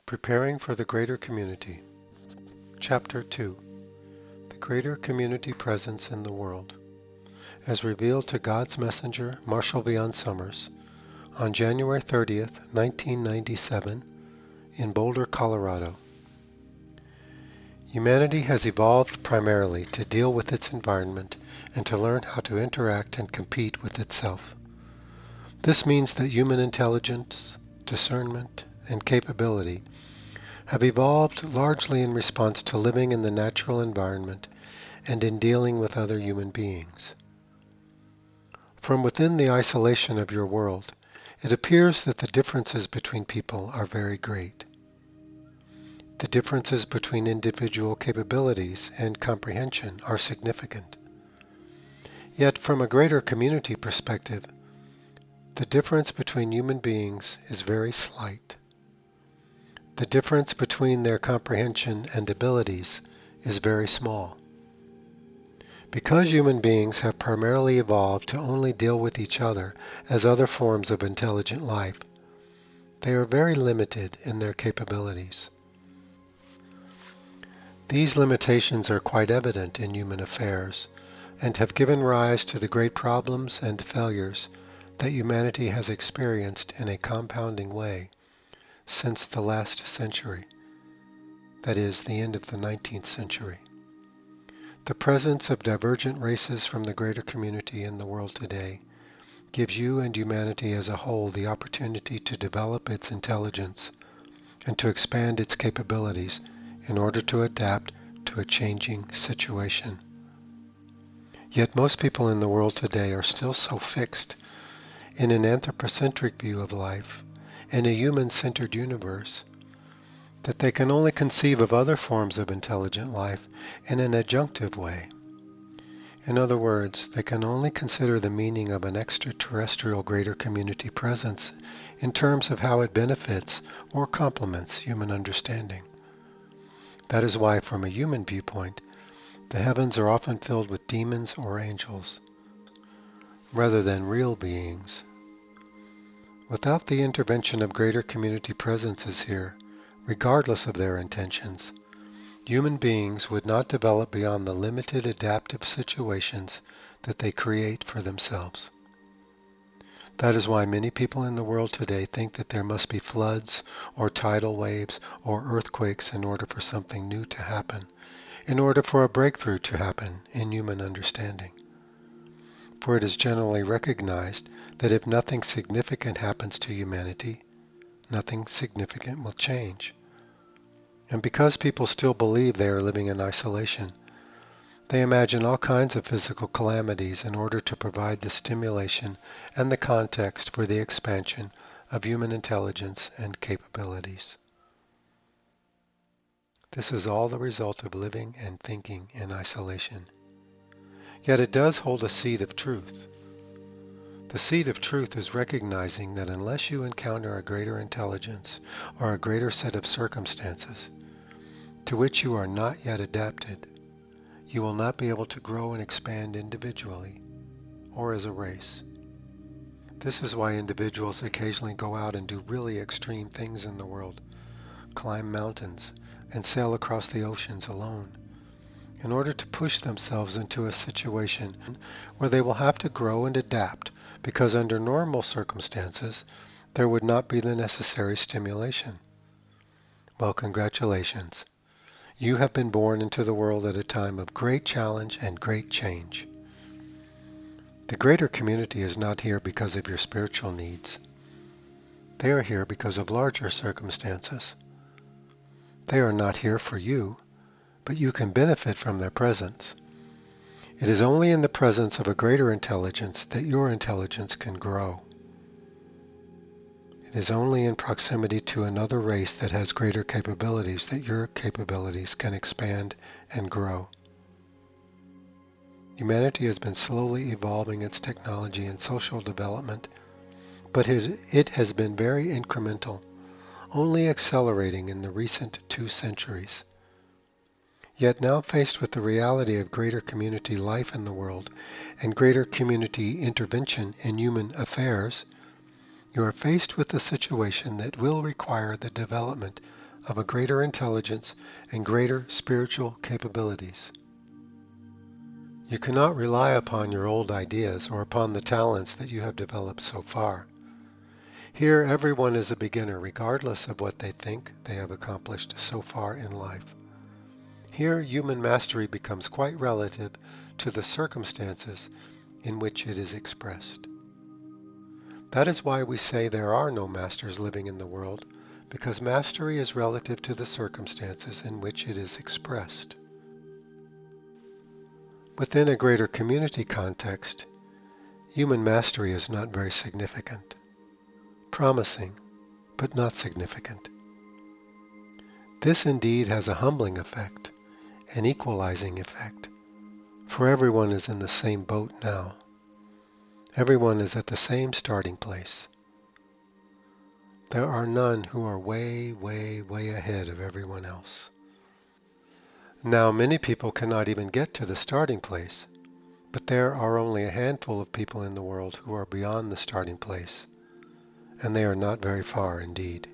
Preparing for the Greater Community. Chapter 2. The Greater Community Presence in the World. As revealed to God's messenger, Marshall Vion Summers, on January 30th, 1997, in Boulder, Colorado. Humanity has evolved primarily to deal with its environment and to learn how to interact and compete with itself. This means that human intelligence, discernment, and capability have evolved largely in response to living in the natural environment and in dealing with other human beings. From within the isolation of your world, it appears that the differences between people are very great. The differences between individual capabilities and comprehension are significant. Yet from a greater community perspective, the difference between human beings is very slight. The difference between their comprehension and abilities is very small. Because human beings have primarily evolved to only deal with each other as other forms of intelligent life, they are very limited in their capabilities. These limitations are quite evident in human affairs and have given rise to the great problems and failures that humanity has experienced in a compounding way since the last century, that is, the end of the 19th century. The presence of divergent races from the greater community in the world today gives you and humanity as a whole the opportunity to develop its intelligence and to expand its capabilities in order to adapt to a changing situation. Yet most people in the world today are still so fixed in an anthropocentric view of life, in a human-centered universe, that they can only conceive of other forms of intelligent life in an adjunctive way. In other words, they can only consider the meaning of an extraterrestrial greater community presence in terms of how it benefits or complements human understanding. That is why, from a human viewpoint, the heavens are often filled with demons or angels, rather than real beings. Without the intervention of greater community presences here, regardless of their intentions, human beings would not develop beyond the limited adaptive situations that they create for themselves. That is why many people in the world today think that there must be floods or tidal waves or earthquakes in order for something new to happen, in order for a breakthrough to happen in human understanding. For it is generally recognized that if nothing significant happens to humanity, nothing significant will change. And because people still believe they are living in isolation, they imagine all kinds of physical calamities in order to provide the stimulation and the context for the expansion of human intelligence and capabilities. This is all the result of living and thinking in isolation. Yet it does hold a seed of truth. The seed of truth is recognizing that unless you encounter a greater intelligence or a greater set of circumstances to which you are not yet adapted, you will not be able to grow and expand individually or as a race. This is why individuals occasionally go out and do really extreme things in the world, climb mountains, and sail across the oceans alone, in order to push themselves into a situation where they will have to grow and adapt, because under normal circumstances there would not be the necessary stimulation. Well, congratulations. You have been born into the world at a time of great challenge and great change. The greater community is not here because of your spiritual needs. They are here because of larger circumstances. They are not here for you, but you can benefit from their presence. It is only in the presence of a greater intelligence that your intelligence can grow. It is only in proximity to another race that has greater capabilities that your capabilities can expand and grow. Humanity has been slowly evolving its technology and social development, but it has been very incremental, only accelerating in the recent 2 centuries. Yet now faced with the reality of greater community life in the world and greater community intervention in human affairs, you are faced with a situation that will require the development of a greater intelligence and greater spiritual capabilities. You cannot rely upon your old ideas or upon the talents that you have developed so far. Here, everyone is a beginner, regardless of what they think they have accomplished so far in life. Here, human mastery becomes quite relative to the circumstances in which it is expressed. That is why we say there are no masters living in the world, because mastery is relative to the circumstances in which it is expressed. Within a greater community context, human mastery is not very significant. Promising, but not significant. This indeed has a humbling effect, an equalizing effect, for everyone is in the same boat now. Everyone is at the same starting place. There are none who are way, way, way ahead of everyone else. Now, many people cannot even get to the starting place, but there are only a handful of people in the world who are beyond the starting place, and they are not very far indeed.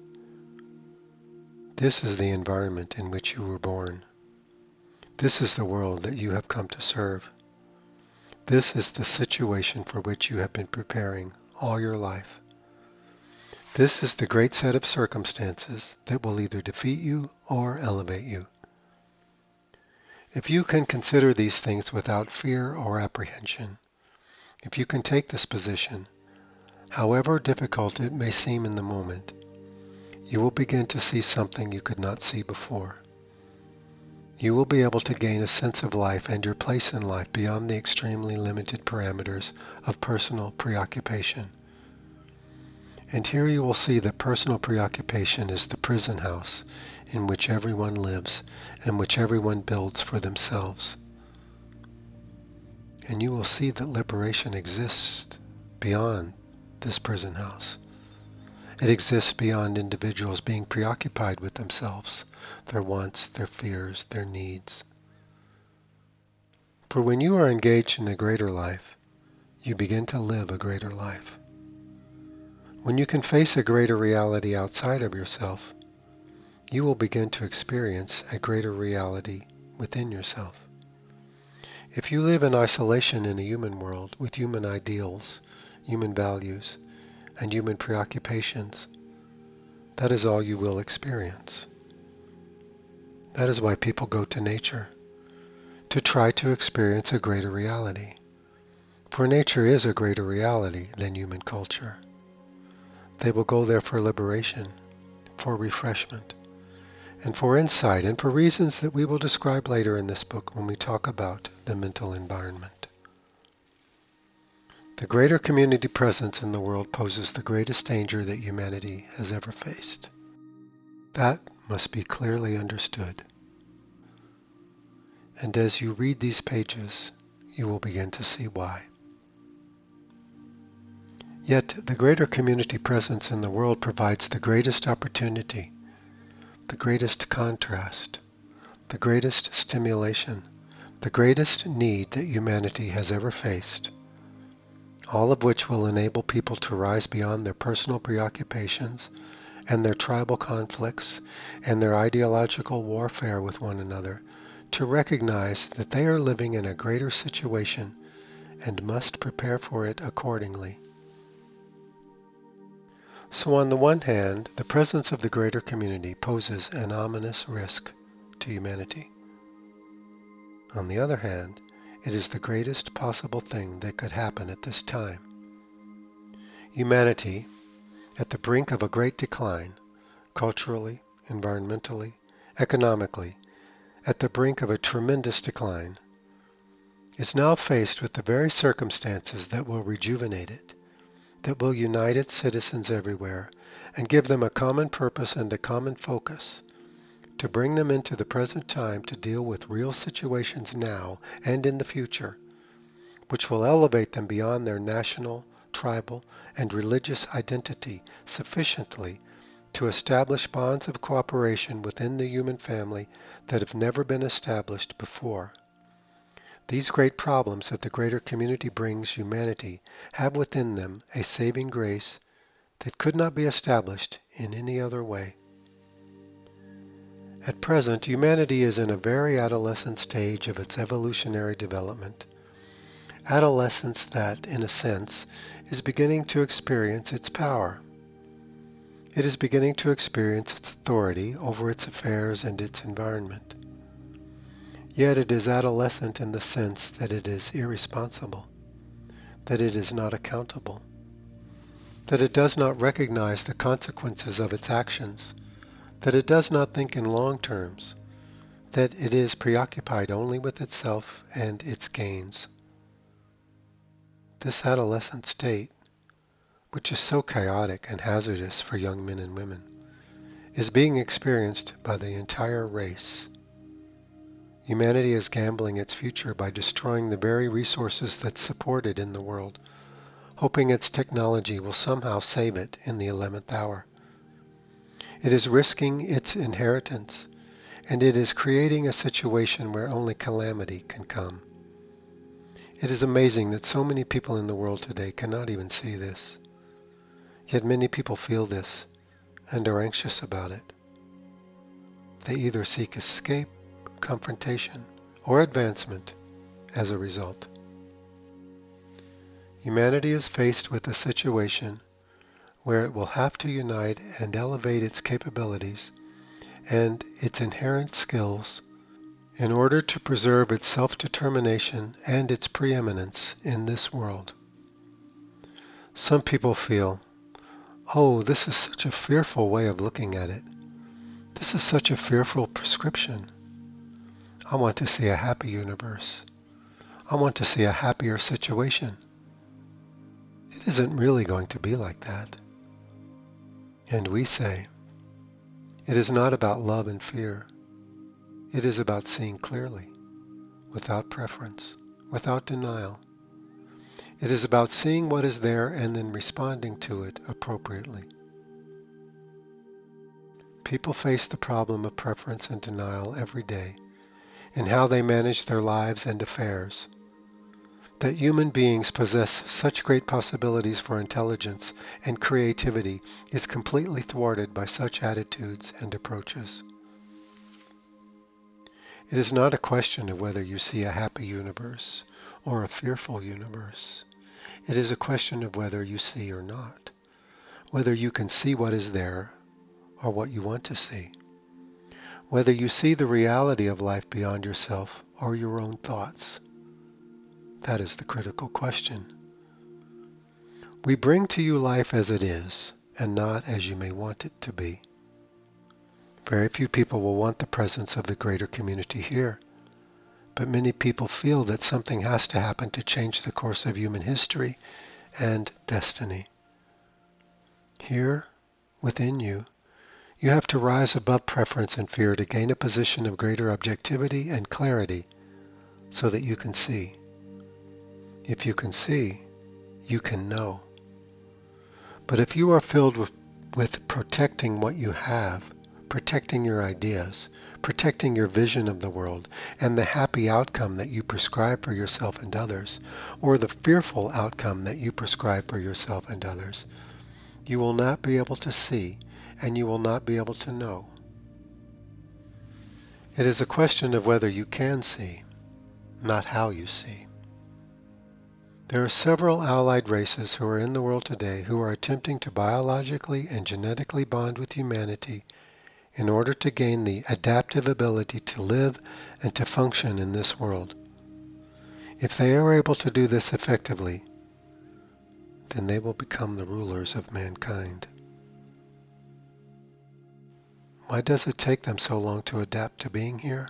This is the environment in which you were born. This is the world that you have come to serve. This is the situation for which you have been preparing all your life. This is the great set of circumstances that will either defeat you or elevate you. If you can consider these things without fear or apprehension, if you can take this position, however difficult it may seem in the moment, you will begin to see something you could not see before. You will be able to gain a sense of life and your place in life beyond the extremely limited parameters of personal preoccupation. And here you will see that personal preoccupation is the prison house in which everyone lives and which everyone builds for themselves. And you will see that liberation exists beyond this prison house. It exists beyond individuals being preoccupied with themselves, their wants, their fears, their needs. For when you are engaged in a greater life, you begin to live a greater life. When you can face a greater reality outside of yourself, you will begin to experience a greater reality within yourself. If you live in isolation in a human world with human ideals, human values, and human preoccupations, that is all you will experience. That is why people go to nature, to try to experience a greater reality. For nature is a greater reality than human culture. They will go there for liberation, for refreshment, and for insight, and for reasons that we will describe later in this book when we talk about the mental environment. The greater community presence in the world poses the greatest danger that humanity has ever faced. That must be clearly understood. And as you read these pages, you will begin to see why. Yet the greater community presence in the world provides the greatest opportunity, the greatest contrast, the greatest stimulation, the greatest need that humanity has ever faced, all of which will enable people to rise beyond their personal preoccupations and their tribal conflicts and their ideological warfare with one another, to recognize that they are living in a greater situation and must prepare for it accordingly. So on the one hand, the presence of the greater community poses an ominous risk to humanity. On the other hand, it is the greatest possible thing that could happen at this time. Humanity, at the brink of a great decline, culturally, environmentally, economically, at the brink of a tremendous decline, is now faced with the very circumstances that will rejuvenate it, that will unite its citizens everywhere and give them a common purpose and a common focus, to bring them into the present time to deal with real situations now and in the future, which will elevate them beyond their national, tribal, and religious identity sufficiently to establish bonds of cooperation within the human family that have never been established before. These great problems that the greater community brings humanity have within them a saving grace that could not be established in any other way. At present, humanity is in a very adolescent stage of its evolutionary development. Adolescence that, in a sense, is beginning to experience its power. It is beginning to experience its authority over its affairs and its environment. Yet it is adolescent in the sense that it is irresponsible, that it is not accountable, that it does not recognize the consequences of its actions, that it does not think in long terms, that it is preoccupied only with itself and its gains. This adolescent state, which is so chaotic and hazardous for young men and women, is being experienced by the entire race. Humanity is gambling its future by destroying the very resources that support it in the world, hoping its technology will somehow save it in the 11th hour. It is risking its inheritance, and it is creating a situation where only calamity can come. It is amazing that so many people in the world today cannot even see this. Yet many people feel this and are anxious about it. They either seek escape, confrontation, or advancement as a result. Humanity is faced with a situation where it will have to unite and elevate its capabilities and its inherent skills in order to preserve its self-determination and its preeminence in this world. Some people feel, oh, this is such a fearful way of looking at it. This is such a fearful prescription. I want to see a happy universe. I want to see a happier situation. It isn't really going to be like that. And we say, it is not about love and fear. It is about seeing clearly, without preference, without denial. It is about seeing what is there and then responding to it appropriately. People face the problem of preference and denial every day in how they manage their lives and affairs. That human beings possess such great possibilities for intelligence and creativity is completely thwarted by such attitudes and approaches. It is not a question of whether you see a happy universe or a fearful universe. It is a question of whether you see or not, whether you can see what is there or what you want to see, whether you see the reality of life beyond yourself or your own thoughts. That is the critical question. We bring to you life as it is, and not as you may want it to be. Very few people will want the presence of the greater community here, but many people feel that something has to happen to change the course of human history and destiny. Here, within you, you have to rise above preference and fear to gain a position of greater objectivity and clarity so that you can see. If you can see, you can know. But if you are filled with protecting what you have, protecting your ideas, protecting your vision of the world, and the happy outcome that you prescribe for yourself and others, or the fearful outcome that you prescribe for yourself and others, you will not be able to see, and you will not be able to know. It is a question of whether you can see, not how you see. There are several allied races who are in the world today who are attempting to biologically and genetically bond with humanity in order to gain the adaptive ability to live and to function in this world. If they are able to do this effectively, then they will become the rulers of mankind. Why does it take them so long to adapt to being here?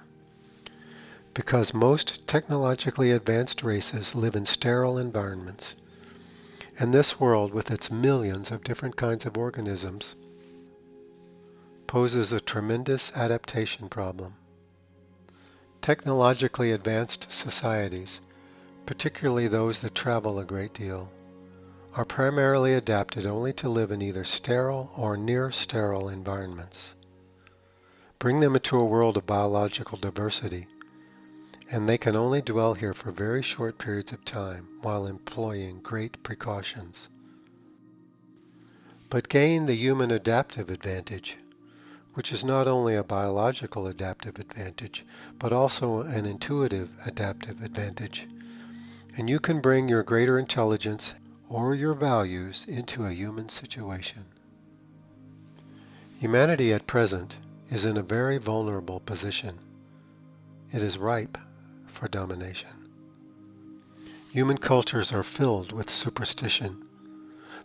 Because most technologically advanced races live in sterile environments, and this world with its millions of different kinds of organisms poses a tremendous adaptation problem. Technologically advanced societies, particularly those that travel a great deal, are primarily adapted only to live in either sterile or near sterile environments. Bring them into a world of biological diversity, and they can only dwell here for very short periods of time while employing great precautions. But gain the human adaptive advantage, which is not only a biological adaptive advantage, but also an intuitive adaptive advantage. And you can bring your greater intelligence or your values into a human situation. Humanity at present is in a very vulnerable position. It is ripe for domination. Human cultures are filled with superstition.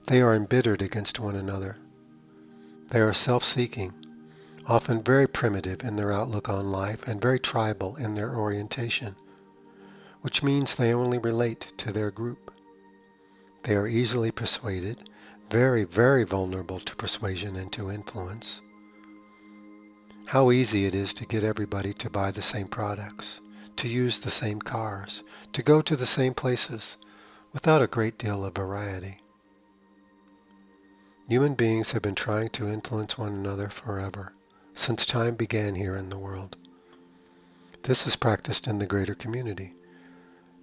They are embittered against one another. They are self-seeking, often very primitive in their outlook on life and very tribal in their orientation, which means they only relate to their group. They are easily persuaded, very, very vulnerable to persuasion and to influence. How easy it is to get everybody to buy the same products, to use the same cars, to go to the same places, without a great deal of variety. Human beings have been trying to influence one another forever, since time began here in the world. This is practiced in the greater community,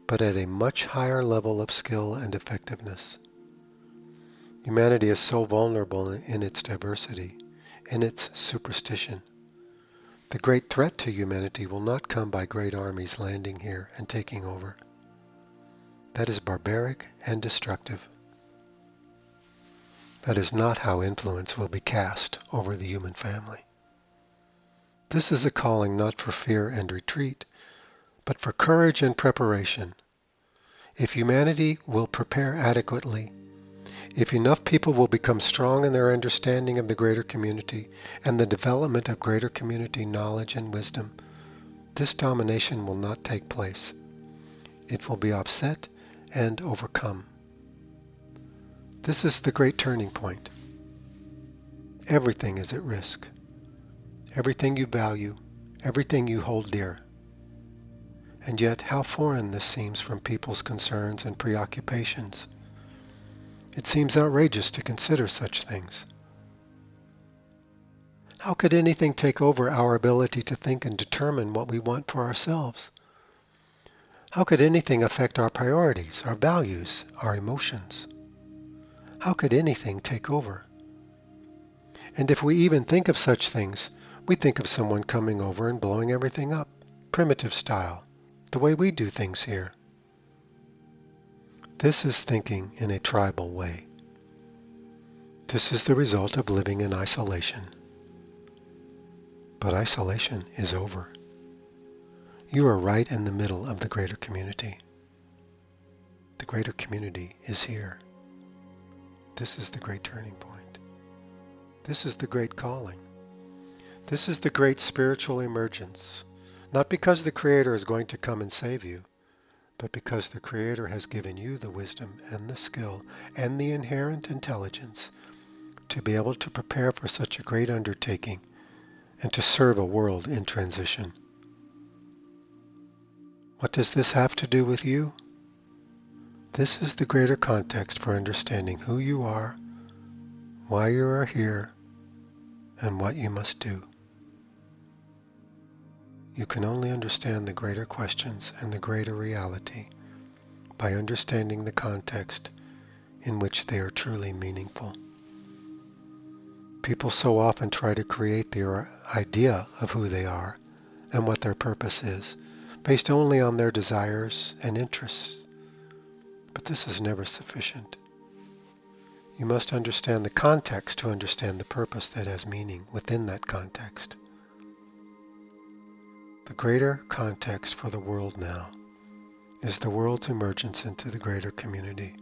but at a much higher level of skill and effectiveness. Humanity is so vulnerable in its diversity, in its superstition. The great threat to humanity will not come by great armies landing here and taking over. That is barbaric and destructive. That is not how influence will be cast over the human family. This is a calling not for fear and retreat, but for courage and preparation. If humanity will prepare adequately, if enough people will become strong in their understanding of the greater community and the development of greater community knowledge and wisdom, this domination will not take place. It will be offset and overcome. This is the great turning point. Everything is at risk. Everything you value, everything you hold dear. And yet how foreign this seems from people's concerns and preoccupations. It seems outrageous to consider such things. How could anything take over our ability to think and determine what we want for ourselves? How could anything affect our priorities, our values, our emotions? How could anything take over? And if we even think of such things, we think of someone coming over and blowing everything up, primitive style, the way we do things here. This is thinking in a tribal way. This is the result of living in isolation. But isolation is over. You are right in the middle of the greater community. The greater community is here. This is the great turning point. This is the great calling. This is the great spiritual emergence. Not because the Creator is going to come and save you, but because the Creator has given you the wisdom and the skill and the inherent intelligence to be able to prepare for such a great undertaking and to serve a world in transition. What does this have to do with you? This is the greater context for understanding who you are, why you are here, and what you must do. You can only understand the greater questions and the greater reality by understanding the context in which they are truly meaningful. People so often try to create their idea of who they are and what their purpose is, based only on their desires and interests. But this is never sufficient. You must understand the context to understand the purpose that has meaning within that context. The greater context for the world now is the world's emergence into the greater community.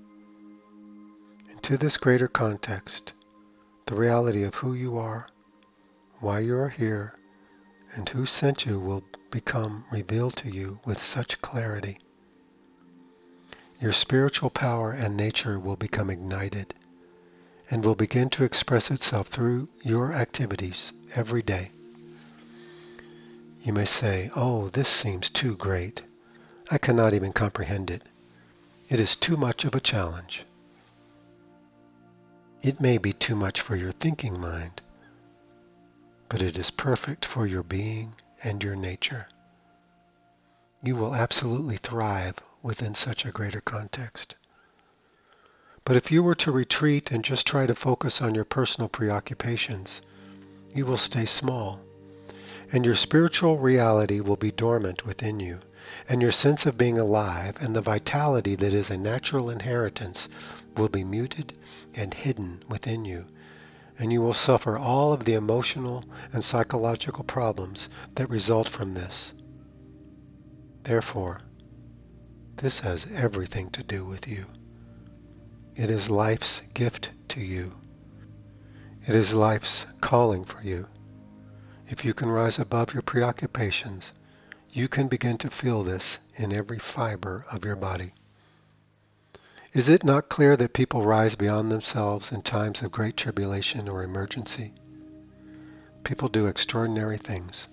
Into this greater context, the reality of who you are, why you are here, and who sent you will become revealed to you with such clarity. Your spiritual power and nature will become ignited and will begin to express itself through your activities every day. You may say, "Oh, this seems too great. I cannot even comprehend it. It is too much of a challenge." It may be too much for your thinking mind, but it is perfect for your being and your nature. You will absolutely thrive within such a greater context. But if you were to retreat and just try to focus on your personal preoccupations, you will stay small, and your spiritual reality will be dormant within you, and your sense of being alive and the vitality that is a natural inheritance will be muted and hidden within you, and you will suffer all of the emotional and psychological problems that result from this. Therefore, this has everything to do with you. It is life's gift to you. It is life's calling for you. If you can rise above your preoccupations, you can begin to feel this in every fiber of your body. Is it not clear that people rise beyond themselves in times of great tribulation or emergency? People do extraordinary things.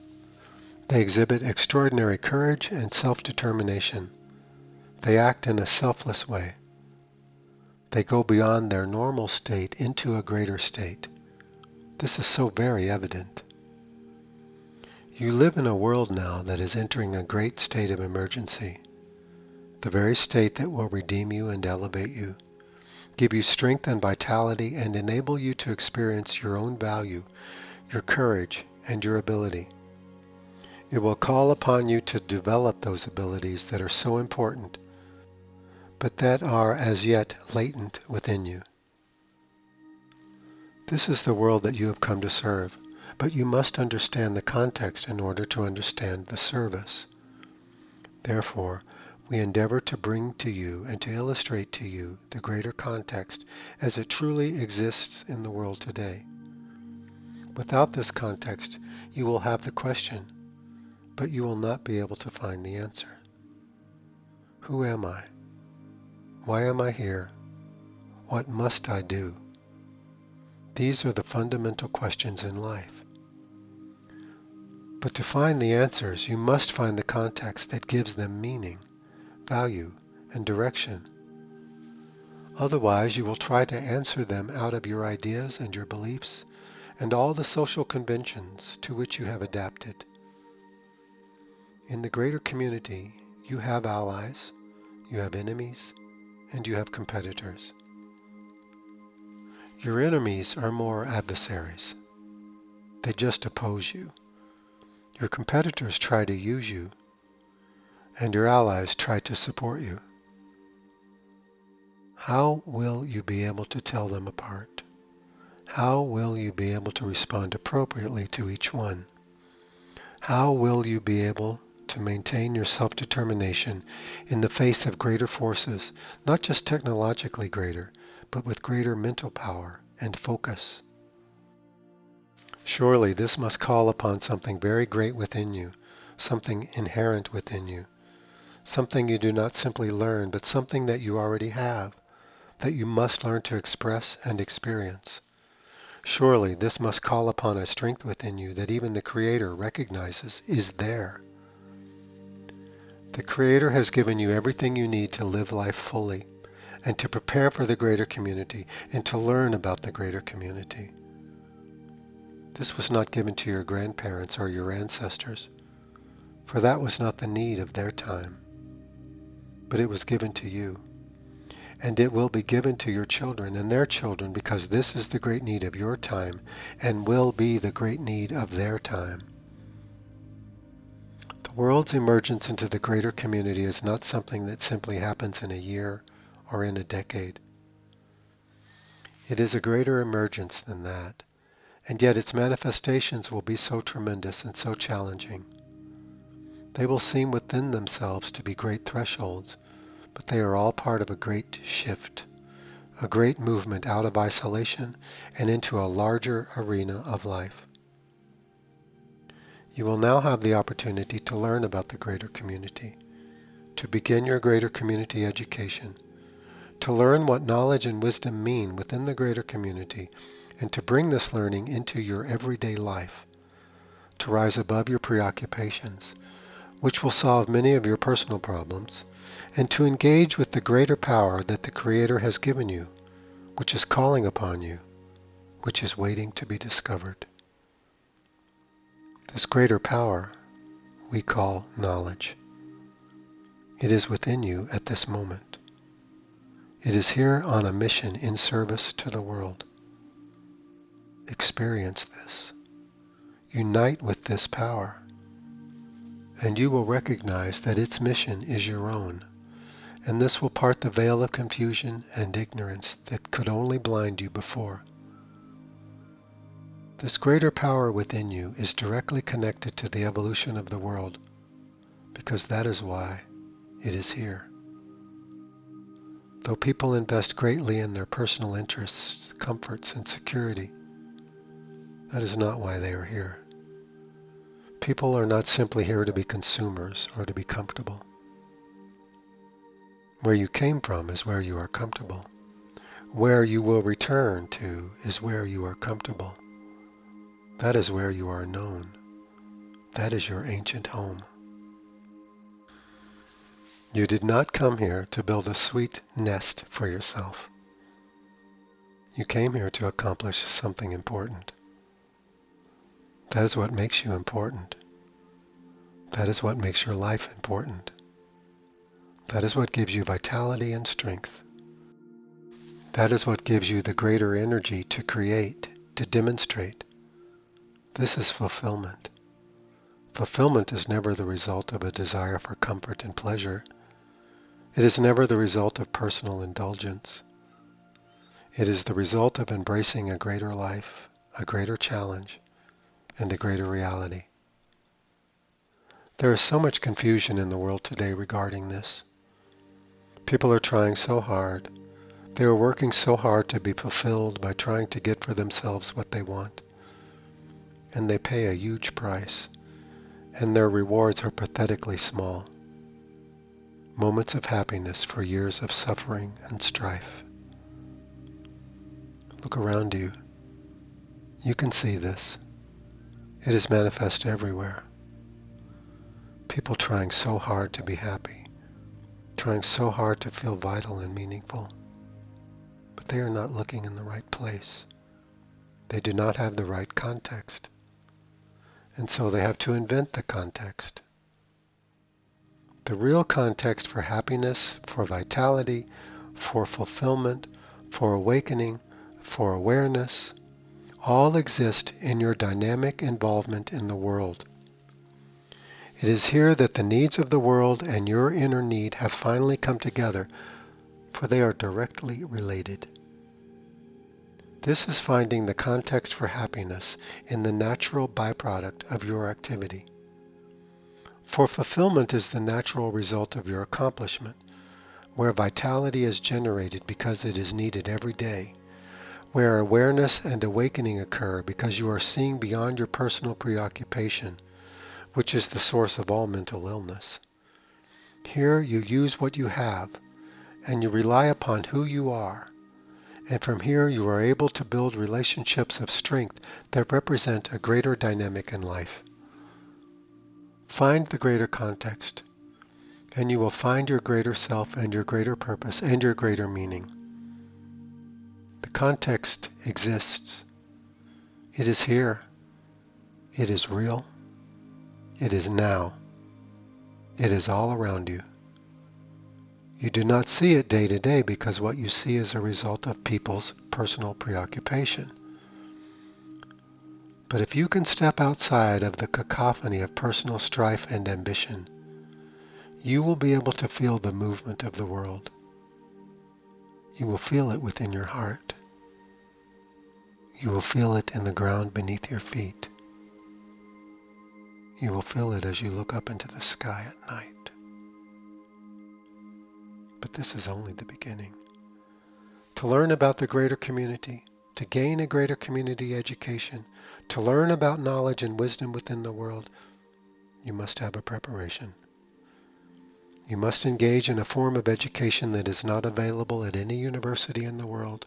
They exhibit extraordinary courage and self-determination. They act in a selfless way. They go beyond their normal state into a greater state. This is so very evident. You live in a world now that is entering a great state of emergency, the very state that will redeem you and elevate you, give you strength and vitality, and enable you to experience your own value, your courage, and your ability. It will call upon you to develop those abilities that are so important, but that are as yet latent within you. This is the world that you have come to serve, but you must understand the context in order to understand the service. Therefore, we endeavor to bring to you and to illustrate to you the greater context as it truly exists in the world today. Without this context, you will have the question, but you will not be able to find the answer. Who am I? Why am I here? What must I do? These are the fundamental questions in life. But to find the answers, you must find the context that gives them meaning, value, and direction. Otherwise, you will try to answer them out of your ideas and your beliefs and all the social conventions to which you have adapted. In the greater community, you have allies, you have enemies, and you have competitors. Your enemies are more adversaries. They just oppose you. Your competitors try to use you, and your allies try to support you. How will you be able to tell them apart? How will you be able to respond appropriately to each one? How will you be able to maintain your self-determination in the face of greater forces, not just technologically greater, but with greater mental power and focus? Surely this must call upon something very great within you, something inherent within you, something you do not simply learn, but something that you already have, that you must learn to express and experience. Surely this must call upon a strength within you that even the Creator recognizes is there. The Creator has given you everything you need to live life fully, and to prepare for the greater community, and to learn about the greater community. This was not given to your grandparents or your ancestors, for that was not the need of their time, but it was given to you. And it will be given to your children and their children, because this is the great need of your time and will be the great need of their time. The world's emergence into the greater community is not something that simply happens in a year or in a decade. It is a greater emergence than that, and yet its manifestations will be so tremendous and so challenging. They will seem within themselves to be great thresholds, but they are all part of a great shift, a great movement out of isolation and into a larger arena of life. You will now have the opportunity to learn about the greater community, to begin your greater community education, to learn what knowledge and wisdom mean within the greater community, and to bring this learning into your everyday life, to rise above your preoccupations, which will solve many of your personal problems, and to engage with the greater power that the Creator has given you, which is calling upon you, which is waiting to be discovered. This greater power we call knowledge. It is within you at this moment. It is here on a mission in service to the world. Experience this. Unite with this power, and you will recognize that its mission is your own, and this will part the veil of confusion and ignorance that could only blind you before. This greater power within you is directly connected to the evolution of the world, because that is why it is here. Though people invest greatly in their personal interests, comforts, and security, that is not why they are here. People are not simply here to be consumers or to be comfortable. Where you came from is where you are comfortable. Where you will return to is where you are comfortable. That is where you are known. That is your ancient home. You did not come here to build a sweet nest for yourself. You came here to accomplish something important. That is what makes you important. That is what makes your life important. That is what gives you vitality and strength. That is what gives you the greater energy to create, to demonstrate. This is fulfillment. Fulfillment is never the result of a desire for comfort and pleasure. It is never the result of personal indulgence. It is the result of embracing a greater life, a greater challenge, and a greater reality. There is so much confusion in the world today regarding this. People are trying so hard. They are working so hard to be fulfilled by trying to get for themselves what they want. And they pay a huge price, and their rewards are pathetically small. Moments of happiness for years of suffering and strife. Look around you. You can see this. It is manifest everywhere. People trying so hard to be happy, trying so hard to feel vital and meaningful, but they are not looking in the right place. They do not have the right context, and so they have to invent the context. The real context for happiness, for vitality, for fulfillment, for awakening, for awareness, all exist in your dynamic involvement in the world. It is here that the needs of the world and your inner need have finally come together, for they are directly related. This is finding the context for happiness in the natural byproduct of your activity. For fulfillment is the natural result of your accomplishment, where vitality is generated because it is needed every day, where awareness and awakening occur because you are seeing beyond your personal preoccupation, which is the source of all mental illness. Here you use what you have, and you rely upon who you are, and from here you are able to build relationships of strength that represent a greater dynamic in life. Find the greater context, and you will find your greater self and your greater purpose and your greater meaning. The context exists. It is here. It is real. It is now. It is all around you. You do not see it day to day because what you see is a result of people's personal preoccupation. But if you can step outside of the cacophony of personal strife and ambition, you will be able to feel the movement of the world. You will feel it within your heart. You will feel it in the ground beneath your feet. You will feel it as you look up into the sky at night. But this is only the beginning. To learn about the greater community, to gain a greater community education, to learn about knowledge and wisdom within the world, you must have a preparation. You must engage in a form of education that is not available at any university in the world,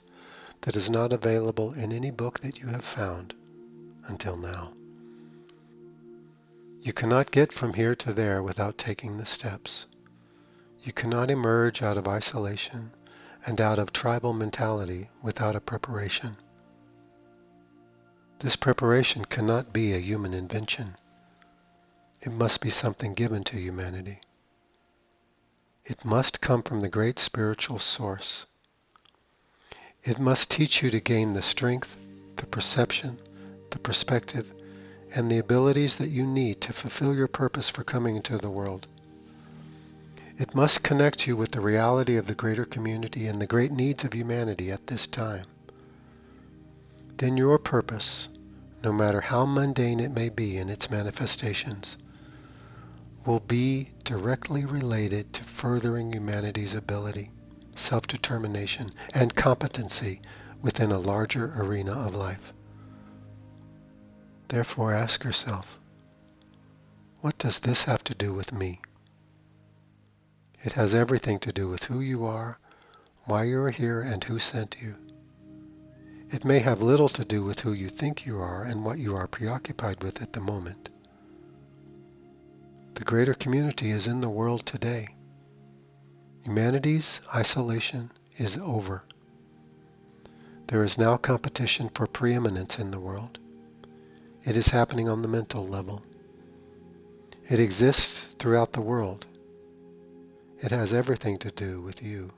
that is not available in any book that you have found until now. You cannot get from here to there without taking the steps. You cannot emerge out of isolation and out of tribal mentality without a preparation. This preparation cannot be a human invention. It must be something given to humanity. It must come from the great spiritual source. It must teach you to gain the strength, the perception, the perspective, and the abilities that you need to fulfill your purpose for coming into the world. It must connect you with the reality of the greater community and the great needs of humanity at this time. Then your purpose, no matter how mundane it may be in its manifestations, will be directly related to furthering humanity's ability, self-determination, and competency within a larger arena of life. Therefore, ask yourself, what does this have to do with me? It has everything to do with who you are, why you are here, and who sent you. It may have little to do with who you think you are and what you are preoccupied with at the moment. The greater community is in the world today. Humanity's isolation is over. There is now competition for preeminence in the world. It is happening on the mental level. It exists throughout the world. It has everything to do with you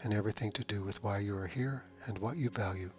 and everything to do with why you are here and what you value.